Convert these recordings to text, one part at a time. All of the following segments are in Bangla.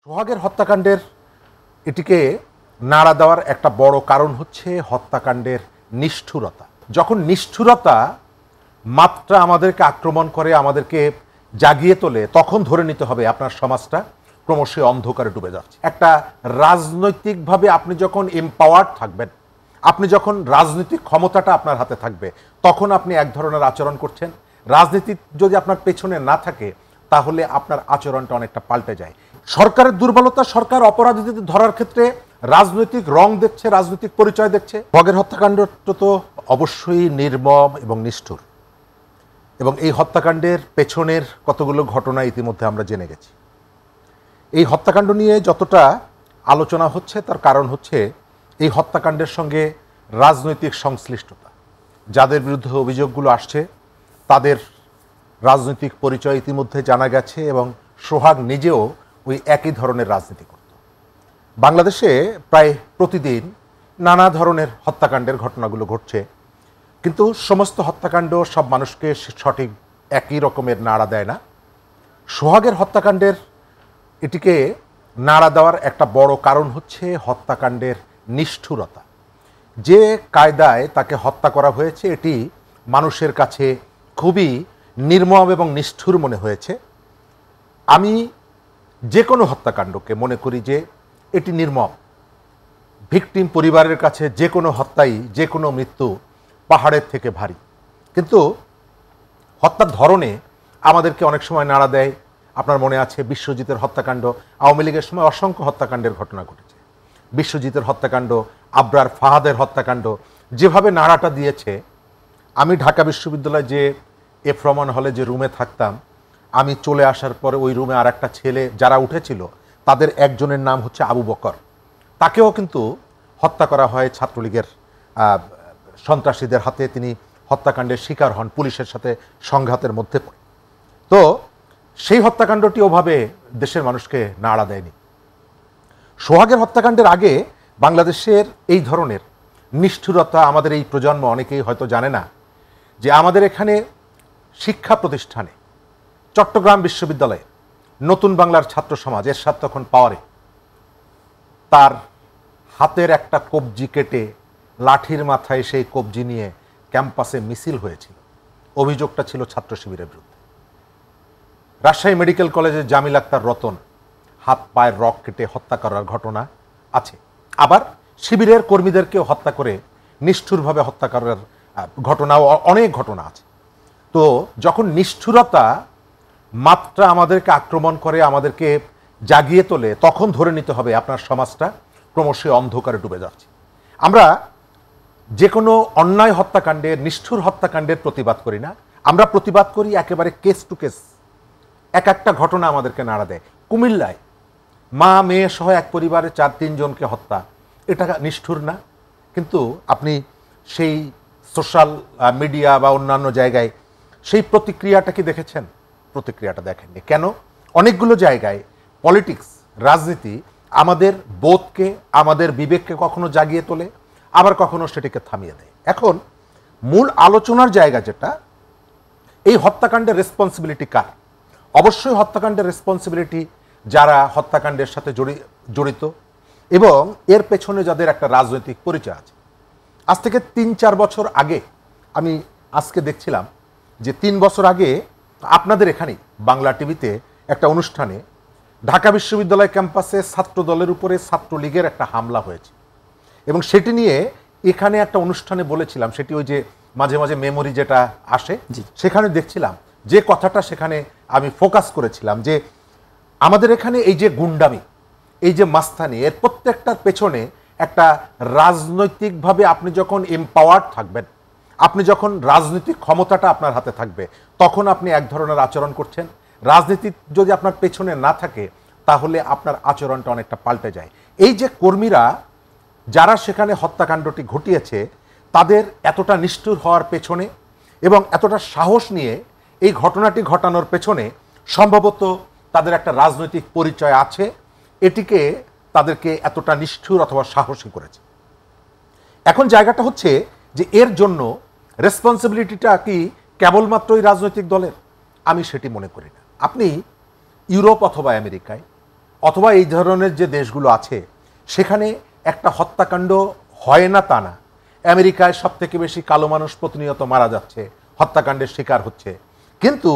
সোহাগের হত্যাকাণ্ডের এটিকে নাড়া দেওয়ার একটা বড় কারণ হচ্ছে হত্যাকাণ্ডের নিষ্ঠুরতা। যখন নিষ্ঠুরতা মাত্রা আমাদেরকে আক্রমণ করে, আমাদেরকে জাগিয়ে তোলে, তখন ধরে নিতে হবে আপনার সমাজটা ক্রমশই অন্ধকারে ডুবে যাচ্ছে। একটা রাজনৈতিকভাবে আপনি যখন এম্পাওয়ার্ড থাকবেন, আপনি যখন রাজনৈতিক ক্ষমতাটা আপনার হাতে থাকবে, তখন আপনি এক ধরনের আচরণ করছেন। রাজনীতি যদি আপনার পেছনে না থাকে, তাহলে আপনার আচরণটা অনেকটা পাল্টে যায়। সরকারের দুর্বলতা, সরকার অপরাধীদের ধরার ক্ষেত্রে রাজনৈতিক রং দেখছে, রাজনৈতিক পরিচয় দেখছে। সোহাগের হত্যাকাণ্ডটা তো অবশ্যই নির্মম এবং নিষ্ঠুর, এবং এই হত্যাকাণ্ডের পেছনের কতগুলো ঘটনা ইতিমধ্যে আমরা জেনে গেছি। এই হত্যাকাণ্ড নিয়ে যতটা আলোচনা হচ্ছে, তার কারণ হচ্ছে এই হত্যাকাণ্ডের সঙ্গে রাজনৈতিক সংশ্লিষ্টতা। যাদের বিরুদ্ধে অভিযোগগুলো আসছে তাদের রাজনৈতিক পরিচয় ইতিমধ্যে জানা গেছে, এবং সোহাগ নিজেও ওই একই ধরনের রাজনীতি করত। বাংলাদেশে প্রায় প্রতিদিন নানা ধরনের হত্যাকাণ্ডের ঘটনাগুলো ঘটছে, কিন্তু সমস্ত হত্যাকাণ্ড সব মানুষকে সঠিক একই রকমের নাড়া দেয় না। সোহাগের হত্যাকাণ্ডের এটিকে নাড়া দেওয়ার একটা বড় কারণ হচ্ছে হত্যাকাণ্ডের নিষ্ঠুরতা। যে কায়দায় তাকে হত্যা করা হয়েছে, এটি মানুষের কাছে খুবই নির্মম এবং নিষ্ঠুর মনে হয়েছে। আমি যে কোনো হত্যাকাণ্ডকে মনে করি যে এটি নির্মম। ভিকটিম পরিবারের কাছে যে কোনো হত্যাই, যে কোনো মৃত্যু পাহাড়ের থেকে ভারী। কিন্তু হত্যার ধরনে আমাদেরকে অনেক সময় নাড়া দেয়। আপনার মনে আছে বিশ্বজিতের হত্যাকাণ্ড, আওয়ামী লীগের সময় অসংখ্য হত্যাকাণ্ডের ঘটনা ঘটেছে। বিশ্বজিতের হত্যাকাণ্ড, আবরার ফাহাদের হত্যাকাণ্ড যেভাবে নাড়াটা দিয়েছে। আমি ঢাকা বিশ্ববিদ্যালয়ে যে এফ রহমান হলে যে রুমে থাকতাম, আমি চলে আসার পরে ওই রুমে আর একটা ছেলে যারা উঠেছিল, তাদের একজনের নাম হচ্ছে আবু বকর। তাকেও কিন্তু হত্যা করা হয় ছাত্রলীগের সন্ত্রাসীদের হাতে। তিনি হত্যাকাণ্ডের শিকার হন, পুলিশের সাথে সংঘাতের মধ্যে পড়ে। তো সেই হত্যাকাণ্ডটি ওভাবে দেশের মানুষকে নাড়া দেয়নি। সোহাগের হত্যাকাণ্ডের আগে বাংলাদেশের এই ধরনের নিষ্ঠুরতা আমাদের এই প্রজন্ম অনেকেই হয়তো জানে না, যে আমাদের এখানে শিক্ষা প্রতিষ্ঠানে, চট্টগ্রাম বিশ্ববিদ্যালয়ে নতুন বাংলার ছাত্র সমাজ, এরশাদ তখন পাওয়ারে, তার হাতের একটা কবজি কেটে লাঠির মাথায় সেই কবজি নিয়ে ক্যাম্পাসে মিছিল হয়েছিল। অভিযোগটা ছিল ছাত্র শিবিরের বিরুদ্ধে। রাজশাহী মেডিকেল কলেজের জামিল আক্তার রতন হাত পায়ের রক কেটে হত্যা করার ঘটনা আছে। আবার শিবিরের কর্মীদেরকেও হত্যা করে নিষ্ঠুরভাবে হত্যা করার ঘটনাও অনেক ঘটনা আছে। তো যখন নিষ্ঠুরতা মাত্রা আমাদেরকে আক্রমণ করে, আমাদেরকে জাগিয়ে তোলে, তখন ধরে নিতে হবে আপনার সমাজটা ক্রমশই অন্ধকারে ডুবে যাচ্ছে। আমরা যে কোনো অন্যায় হত্যাকাণ্ডের, নিষ্ঠুর হত্যাকাণ্ডের প্রতিবাদ করি না, আমরা প্রতিবাদ করি একেবারে কেস টু কেস। এক একটা ঘটনা আমাদেরকে নাড়া দেয়। কুমিল্লায় মা মেয়ে সহ এক পরিবারে 4-3 জনকে হত্যা, এটা নিষ্ঠুর না? কিন্তু আপনি সেই সোশ্যাল মিডিয়া বা অন্যান্য জায়গায় সেই প্রতিক্রিয়াটা কি দেখেছেন? প্রতিক্রিয়াটা দেখেননি। কেন? অনেকগুলো জায়গায় পলিটিক্স, রাজনীতি আমাদের বোধকে, আমাদের বিবেককে কখনো জাগিয়ে তোলে, আবার কখনো সেটিকে থামিয়ে দেয়। এখন মূল আলোচনার জায়গা যেটা, এই হত্যাকাণ্ডের রেসপন্সিবিলিটি কার? অবশ্যই হত্যাকাণ্ডের রেসপন্সিবিলিটি যারা হত্যাকাণ্ডের সাথে জড়িত এবং এর পেছনে যাদের একটা রাজনৈতিক পরিচয় আছে। আজ থেকে 3-4 বছর আগে, আমি আজকে দেখছিলাম যে 3 বছর আগে আপনাদের এখানেই বাংলা টিভিতে একটা অনুষ্ঠানে ঢাকা বিশ্ববিদ্যালয় ক্যাম্পাসে ছাত্র দলের উপরে ছাত্রলীগের একটা হামলা হয়েছে, এবং সেটি নিয়ে এখানে একটা অনুষ্ঠানে বলেছিলাম। সেটি ওই যে মাঝে মাঝে মেমোরি যেটা আসে, সেখানে দেখছিলাম যে কথাটা সেখানে আমি ফোকাস করেছিলাম, যে আমাদের এখানে এই যে গুন্ডামি, এই যে মাস্তানি, এর প্রত্যেকটার পেছনে একটা রাজনৈতিকভাবে আপনি যখন এম্পাওয়ার্ড থাকবেন, আপনি যখন রাজনৈতিক ক্ষমতাটা আপনার হাতে থাকবে, তখন আপনি এক ধরনের আচরণ করছেন। রাজনীতি যদি আপনার পেছনে না থাকে, তাহলে আপনার আচরণটা অনেকটা পাল্টে যায়। এই যে কর্মীরা যারা সেখানে হত্যাকাণ্ডটি ঘটিয়েছে, তাদের এতটা নিষ্ঠুর হওয়ার পেছনে এবং এতটা সাহস নিয়ে এই ঘটনাটি ঘটানোর পেছনে সম্ভবত তাদের একটা রাজনৈতিক পরিচয় আছে, এটিকে তাদেরকে এতটা নিষ্ঠুর অথবা সাহসী করেছে। এখন জায়গাটা হচ্ছে যে এর জন্য রেসপন্সিবিলিটিটা কি কেবলমাত্রই রাজনৈতিক দলের? আমি সেটি মনে করি না। আপনি ইউরোপ অথবা আমেরিকায় অথবা এই ধরনের যে দেশগুলো আছে সেখানে একটা হত্যাকাণ্ড হয় না তা না। আমেরিকায় সব থেকে বেশি কালো মানুষ প্রতিনিয়ত মারা যাচ্ছে, হত্যাকাণ্ডের শিকার হচ্ছে, কিন্তু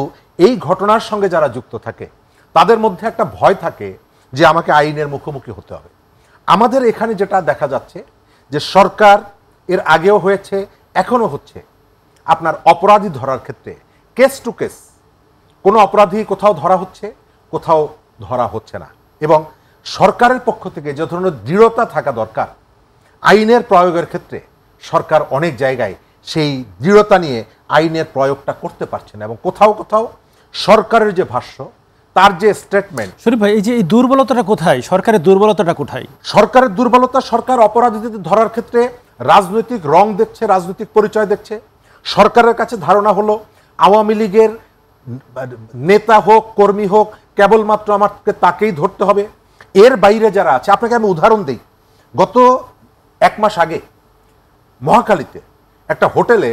এই ঘটনার সঙ্গে যারা যুক্ত থাকে তাদের মধ্যে একটা ভয় থাকে যে আমাকে আইনের মুখোমুখি হতে হবে। আমাদের এখানে যেটা দেখা যাচ্ছে যে সরকার এর আগেও হয়েছে, এখনো হচ্ছে, আপনার অপরাধী ধরার ক্ষেত্রে কেস টু কেস কোনো অপরাধী কোথাও ধরা হচ্ছে, কোথাও ধরা হচ্ছে না। এবং সরকারের পক্ষ থেকে যে ধরনের দৃঢ়তা থাকা দরকার আইনের প্রয়োগের ক্ষেত্রে, সরকার অনেক জায়গায় সেই দৃঢ়তা নিয়ে আইনের প্রয়োগটা করতে পারছে না। এবং কোথাও কোথাও সরকারের যে ভাষ্য, তার যে স্টেটমেন্ট। শরীফ ভাই, এই যে এই দুর্বলতাটা কোথায়, সরকারের দুর্বলতাটা কোথায়? সরকারের দুর্বলতা, সরকার অপরাধীদের ধরার ক্ষেত্রে রাজনৈতিক রং দেখছে, রাজনৈতিক পরিচয় দেখছে। সরকারের কাছে ধারণা হলো আওয়ামী লীগের নেতা হোক, কর্মী হোক, কেবলমাত্র আমাকে তাকেই ধরতে হবে। এর বাইরে যারা আছে, আপনাকে আমি উদাহরণ দিই। গত 1 মাস আগে মহাখালীতে একটা হোটেলে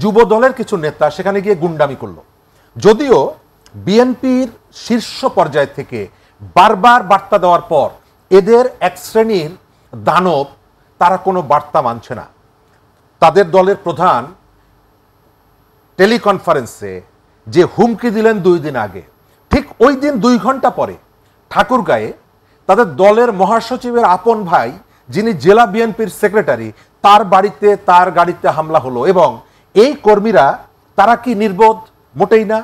যুব দলের কিছু নেতা সেখানে গিয়ে গুন্ডামি করলো। যদিও বিএনপির শীর্ষ পর্যায় থেকে বারবার বার্তা দেওয়ার পর এদের এক শ্রেণীর দানব, তারা কোনো বার্তা মানছে না। তাদের দলের প্রধান টেলিকনফারেন্সে যে হুমকি দিলেন 2 দিন আগে, ঠিক ওই দিন 2 ঘন্টা পরে ঠাকুরগাঁয়ে তাদের দলের মহাসচিবের আপন ভাই, যিনি জেলা বিএনপির সেক্রেটারি, তার বাড়িতে, তার গাড়িতে হামলা হলো। এবং এই কর্মীরা, তারা কি নির্বোধ? মোটেই না।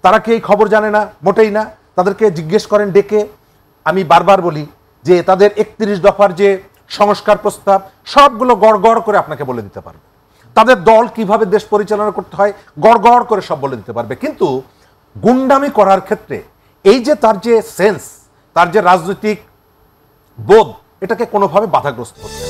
তারা কি এই খবর জানে না? মোটেই না। তাদেরকে জিজ্ঞেস করেন ডেকে। আমি বারবার বলি যে তাদের 31 দফার যে সংস্কার প্রস্তাব, সবগুলো গড় গড় করে আপনাকে বলে দিতে পারবে। তাদের দল কিভাবে দেশ পরিচালনা করতে হয় গড় গড় করে সব বলে দিতে পারবে। কিন্তু গুন্ডামি করার ক্ষেত্রে এই যে তার যে সেন্স, তার যে রাজনৈতিক বোধ, এটাকে কোনোভাবে বাধাগ্রস্ত হচ্ছে।